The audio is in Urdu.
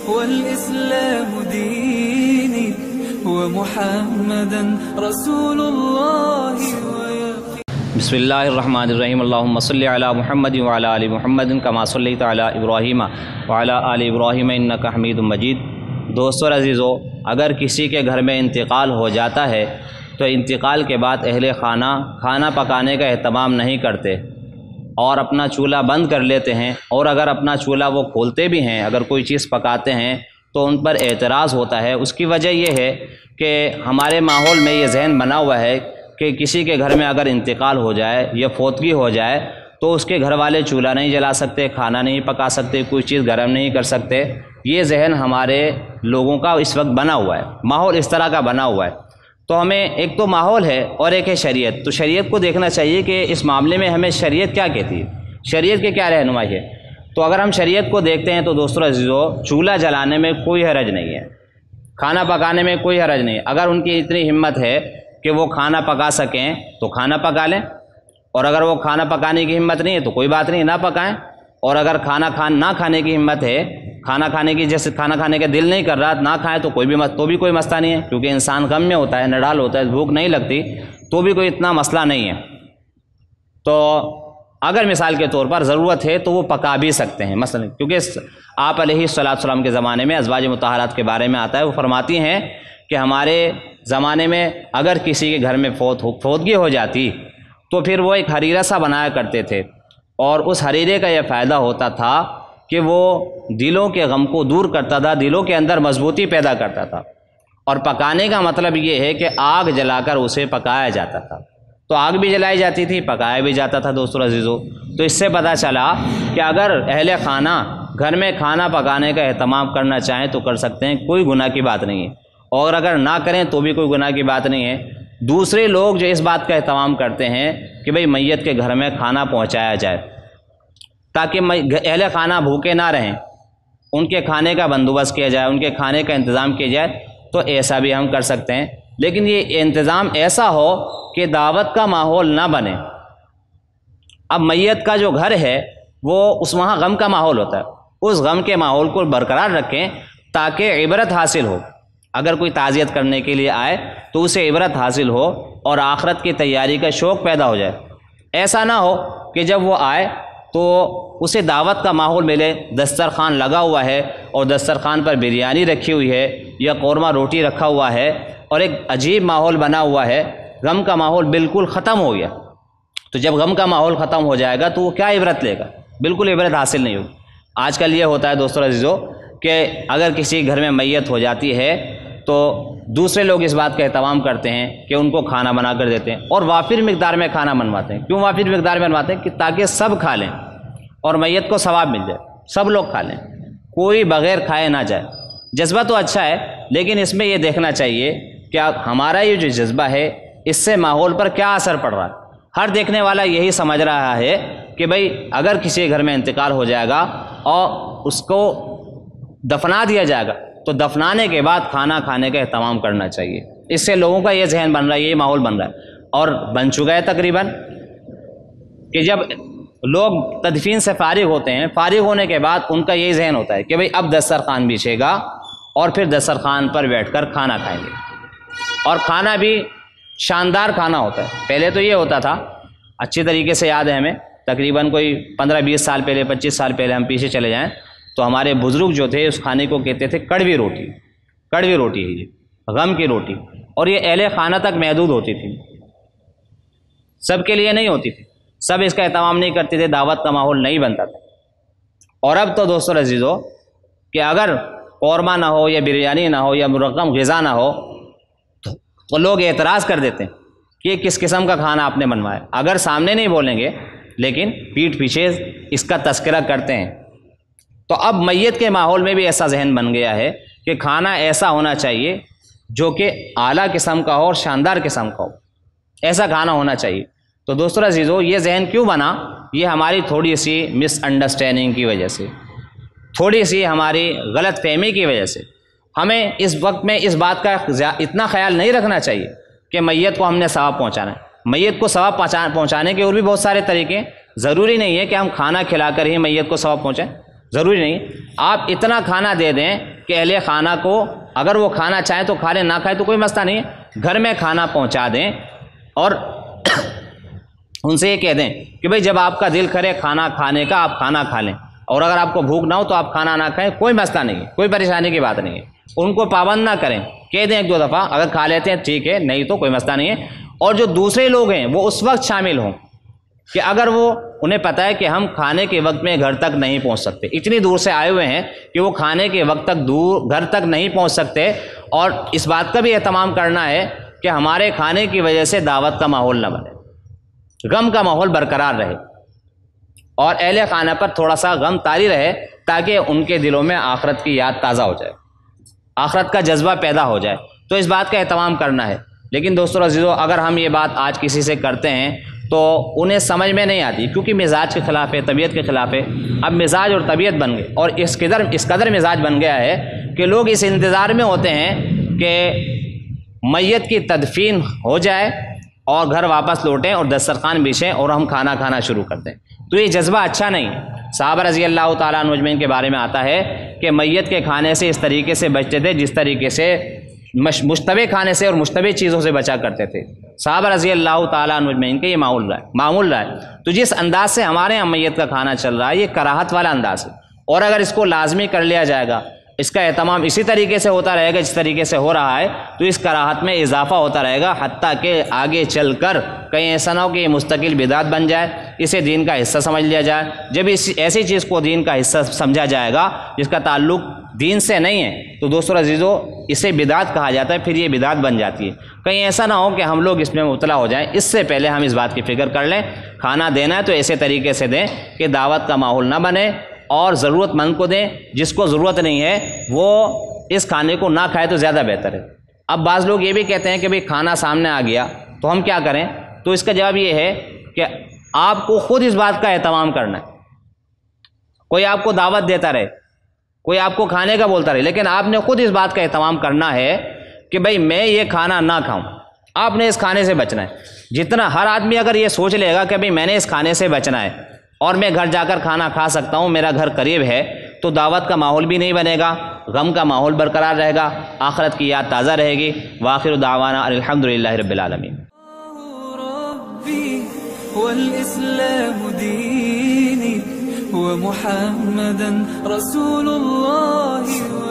والإسلام ديني ومحمدا رسول الله بسم اللہ الرحمن الرحیم اللہم صلی علی محمد وعلی آل محمد کما صلیت علی ابراہیم وعلی آل ابراہیم انک حمید مجید۔ دوستو عزیزو، اگر کسی کے گھر میں انتقال ہو جاتا ہے تو انتقال کے بعد اہل خانہ کھانا پکانے کا اہتمام نہیں کرتے اور اپنا چولہا بند کر لیتے ہیں، اور اگر اپنا چولہا وہ کھولتے بھی ہیں، اگر کوئی چیز پکاتے ہیں تو ان پر اعتراض ہوتا ہے۔ اس کی وجہ یہ ہے کہ ہمارے ماحول میں یہ ذہن بنا ہوا ہے کہ کسی کے گھر میں اگر انتقال ہو جائے یا فوتگی ہو جائے تو اس کے گھر والے چولہا نہیں جلا سکتے، کھانا نہیں پکا سکتے، کوئی چیز گرم نہیں کر سکتے۔ یہ ذہن ہمارے لوگوں کا اس وقت بنا ہوا ہے، ماحول اس طرح کا بنا ہوا ہے۔ تو ہمیں ایک تو ماحول ہے اور ایک ہے شریعت، تو شریعت کو دیکھنا چاہیے کہ اس معاملے میں ہمیں شریعت کیا کہتی ہے، شریعت کی کیا رہنمائی ہے۔ تو اگر ہم شریعت کو دیکھتے ہیں تو دوستو عزیزو، چولہا جلانے میں کوئی حرج نہیں ہے، کھانا پکانے میں کوئی حرج نہیں ہے۔ اگر ان کی اتنی ہمت ہے کہ وہ کھانا پکا سکیں تو کھانا پکا لیں، اور اگر وہ کھانا پکانے کی ہمت نہیں ہے تو کوئی بات نہیں، نہ پکائیں۔ اور اگر نہ کھانے کی ہمت ہے، کھانا کھانے کا دل نہیں کر رہا، نہ کھائیں تو کوئی مسئلہ نہیں ہے، کیونکہ انسان غم میں ہوتا ہے، نڈال ہوتا ہے، بھوک نہیں لگتی تو بھی کوئی اتنا مسئلہ نہیں ہے۔ تو اگر مثال کے طور پر ضرورت ہے تو وہ پکا بھی سکتے ہیں، مثلا کیونکہ آپ علیہ السلام کے زمانے میں ازواج مطہرات کے بارے میں آتا ہے، وہ فرماتی ہیں کہ ہمارے زمانے میں اگر کسی کے گھر میں فوتگی ہو جاتی تو پھر وہ ایک حریرہ سا بنایا کرتے تھے، اور اس حریرے کا یہ فائدہ ہوتا تھا کہ وہ دلوں کے غم کو دور کرتا تھا، دلوں کے اندر مضبوطی پیدا کرتا تھا۔ اور پکانے کا مطلب یہ ہے کہ آگ جلا کر اسے پکایا جاتا تھا، تو آگ بھی جلائی جاتی تھی، پکایا بھی جاتا تھا۔ دوستو عزیزو، تو اس سے پتہ چلا کہ اگر اہل خانہ گھر میں کھانا پکانے کا اہتمام کرنا چاہیں تو کر سکتے ہیں، کوئی گناہ کی بات نہیں ہے، اور اگر نہ کریں تو بھی کوئی گناہ کی بات نہیں ہے۔ دوسرے لوگ جو اس بات کا اہتمام کرتے ہیں کہ بھئی میت کے گھر میں کھانا پہنچایا جائے تاکہ اہل خانہ بھوکے نہ رہیں، ان کے کھانے کا بندوبست کیا جائے، ان کے کھانے کا انتظام کیا جائے، تو ایسا بھی ہم کر سکتے ہیں، لیکن یہ انتظام ایسا ہو کہ دعوت کا ماحول نہ بنے۔ اب میت کا جو گھر ہے وہ وہاں غم کا ماحول ہوتا ہے، اس غم کے ماحول کو برقرار رکھیں تاکہ عبرت حاصل ہو۔ اگر کوئی تعزیت کرنے کے لیے آئے تو اسے عبرت حاصل ہو اور آخرت کی تیاری کا شوق پیدا ہو جائے۔ ایسا نہ ہو کہ جب وہ آئے تو اسے دعوت کا ماحول ملے، دسترخوان لگا ہوا ہے اور دسترخوان پر بریانی رکھی ہوئی ہے یا قورمہ روٹی رکھا ہوا ہے، اور ایک عجیب ماحول بنا ہوا ہے، غم کا ماحول بالکل ختم ہو گیا۔ تو جب غم کا ماحول ختم ہو جائے گا تو وہ کیا عبرت لے گا؟ بالکل عبرت حاصل نہیں ہوگی۔ آج کل یہ ہوتا ہے دوستو عزیزو کہ اگر کسی گھر میں میت ہو جاتی ہے تو دوسرے لوگ اس بات کا اہتمام کرتے ہیں کہ ان کو کھانا بنا کر دیتے ہیں، اور وافر مقدار میں کھانا بنواتے ہیں۔ کیوں وافر مقدار میں بنواتے ہیں؟ کہ تاکہ سب کھا لیں اور میت کو ثواب مل جائے، سب لوگ کھا لیں، کوئی بغیر کھائے نہ جائے۔ جذبہ تو اچھا ہے، لیکن اس میں یہ دیکھنا چاہیے کہ ہمارا یہ جو جذبہ ہے اس سے ماحول پر کیا اثر پڑ رہا ہے۔ ہر دیکھنے والا یہی سمجھ رہا ہے کہ بھئی اگر کسی گھر میں انتقال ہو جائے گا اور اس کو دفنا دیا جائے گا تو دفنانے کے بعد کھانا کھانے کا اہتمام کرنا چاہیے۔ اس سے لوگوں کا یہ ذہن بن رہا ہے، یہ ماحول بن رہا ہے، اور بن چکا ہے تقریباً، کہ جب لوگ تدفین سے فارغ ہوتے ہیں، فارغ ہونے کے بعد ان کا یہی ذہن ہوتا ہے کہ بھئی اب دسترخوان بچھے گا اور پھر دسترخوان پر بیٹھ کر کھانا کھائیں گے، اور کھانا بھی شاندار کھانا ہوتا ہے۔ پہلے تو یہ ہوتا تھا، اچھی طریقے سے یاد ہے ہمیں، تقریباً کوئی 15-20 سال پہلے، 25 سال پہلے ہم پیچھے چلے جائیں تو ہمارے بزرگ جو تھے اس کھانے کو کہتے تھے کڑوی روٹی۔ کڑوی روٹی ہے یہ، غم کی روٹی، اور یہ اہل خانہ تک محدود ہوتی تھی، سب کے لیے نہیں ہوتی تھی، سب اس کا اہتمام نہیں کرتے تھے، دعوت کا ماحول نہیں بنتا تھا۔ اور اب تو دوستو عزیزو کہ اگر قورمہ نہ ہو یا بریانی نہ ہو یا مرغم غذا نہ ہو تو لوگ اعتراض کر دیتے ہیں کہ یہ کس قسم کا کھانا آپ نے بنوایا۔ اگر سامنے نہیں بولیں گے لیکن پیٹھ پیچھے اس کا تذکرہ کرتے ہیں۔ تو اب میت کے ماحول میں بھی ایسا ذہن بن گیا ہے کہ کھانا ایسا ہونا چاہیے جو کہ اعلیٰ قسم کا ہو اور شاندار قسم کا ہو، ایسا کھانا ہونا چاہیے۔ تو دوستو عزیزو، یہ ذہن کیوں بنا؟ یہ ہماری تھوڑی سی مس انڈرسٹینڈنگ کی وجہ سے، تھوڑی سی ہماری غلط فہمی کی وجہ سے۔ ہمیں اس وقت میں اس بات کا اتنا خیال نہیں رکھنا چاہیے کہ میت کو ہم نے ثواب پہنچانا ہے۔ میت کو ثواب پہنچانے کے اور بھی بہت سارے طریقے ہیں، ضروری نہیں ہے کہ ہم کھانا کھلا کر ہی میت کو ثواب پہنچائیں، ضروری نہیں۔ آپ اتنا کھانا دے دیں کہ اہل خانہ کو اگر وہ کھانا چاہیں تو کھا لیں، نہ کھائیں تو کوئی مسئلہ نہیں ہے، گھر میں کھانا پہنچا دیں اور ان سے یہ کہہ دیں کہ بھئی جب آپ کا دل کرے کھانا کھانے کا آپ کھانا کھا لیں، اور اگر آپ کو بھوک نہ ہو تو آپ کھانا نہ کھائیں، کوئی مسئلہ نہیں ہے، کوئی پریشانی کی بات نہیں ہے۔ ان کو پابند نہ کریں، کہہ دیں ایک دو دفعہ، اگر کھا لیتے ہیں ٹھیک ہے، نہیں تو کوئی مسئلہ نہیں ہے۔ اور جو دوسرے لوگ ہیں وہ اس وقت شامل ہوں کہ اگر وہ انہیں پتہ ہے کہ ہم کھانے کے وقت میں گھر تک نہیں پہنچ سکتے، اتنی دور سے آئے ہوئے ہیں کہ وہ کھانے کے وقت تک گھر تک نہیں پہنچ سکتے، اور اس بات کا بھی اہتمام کرنا ہے کہ ہمارے کھانے کی وجہ سے دعوت کا ماحول نہ بنے، غم کا ماحول برقرار رہے اور اہل خانہ پر تھوڑا سا غم طاری رہے، تاکہ ان کے دلوں میں آخرت کی یاد تازہ ہو جائے، آخرت کا جذبہ پیدا ہو جائے، تو اس بات کا اہتمام کرنا ہے۔ لیکن دوستو عزیزو، اگر ہم یہ بات آج کسی سے کرتے ہیں تو انہیں سمجھ میں نہیں آتی، کیونکہ مزاج کے خلاف ہے، طبیعت کے خلاف ہے۔ اب مزاج اور طبیعت بن گئے، اور اس قدر مزاج بن گیا ہے کہ لوگ اس انتظار میں ہوتے ہیں کہ میت کی تدفین ہو جائے اور گھر واپس لوٹیں اور دسترخوان بچھیں اور ہم کھانا کھانا شروع کر دیں، تو یہ جذبہ اچھا نہیں ہے۔ صحابہ رضی اللہ تعالیٰ عنہ اجمعین کے بارے میں آتا ہے کہ میت کے کھانے سے اس طریقے سے بچتے تھے جس طریقے سے مشتبہ کھانے سے اور مشتبہ چیزوں سے بچا کرتے تھے۔ صحابہ رضی اللہ تعالیٰ عنہ اجمعین کے یہ معمول رہا ہے۔ تو جس انداز سے ہمارے یہاں میت کا کھانا چل رہا ہے یہ کراہت والا انداز ہے، اور اگر اس کو لازمی کر لیا جائے گا، اس کا اہتمام اسی طریقے سے ہوتا رہے گا جس طریقے سے ہو رہا ہے، تو اس کراہت میں اضافہ ہوتا رہے گا، حتیٰ کہ آگے چل کر کہیں ایسا نہ ہو کہ یہ مستقل بدعت بن جائے، اسے دین کا حصہ سمجھ لیا جائے۔ جب ایسی چیز کو دین کا حصہ سمجھا جائے گا جس کا تعلق دین سے نہیں ہے، تو دوستو عزیزو اسے بدعت کہا جاتا ہے، پھر یہ بدعت بن جاتی ہے۔ کہیں ایسا نہ ہو کہ ہم لوگ اس میں مبتلا ہو جائیں، اس سے پہلے ہم اس بات کی فکر کر لیں، کھانا دینا ہے تو ایسے طریقے سے دیں کہ دعوت کا ماحول نہ بنے، اور ضرورت مند کو دیں، جس کو ضرورت نہیں ہے وہ اس کھانے کو نہ کھائے تو زیادہ بہتر ہے۔ اب بعض لوگ یہ بھی کہتے ہیں کہ بھئی کھانا سامنے آ گیا تو ہم کیا کریں، تو اس کا جواب یہ ہے کہ آپ کو خود اس بات کا اہتمام کرنا ہے۔ کوئی آپ کو دعوت دیتا رہے، کوئی آپ کو کھانے کا بولتا رہے، لیکن آپ نے خود اس بات کا اہتمام کرنا ہے کہ بھئی میں یہ کھانا نہ کھاؤں، آپ نے اس کھانے سے بچنا ہے۔ جتنا ہر آدمی اگر یہ سوچ لے گا کہ بھئی میں نے اس کھانے سے بچنا ہے اور میں گھر جا کر کھانا کھا سکتا ہوں، میرا گھر قریب ہے، تو دعوت کا ماحول بھی نہیں بنے گا، غم کا ماحول برقرار رہے گا، آخرت کی یاد تازہ رہے گی۔ وآخر دعوانا الحمدللہ رب العالمین۔ ربي والإسلام ديني ومحمدا رسول الله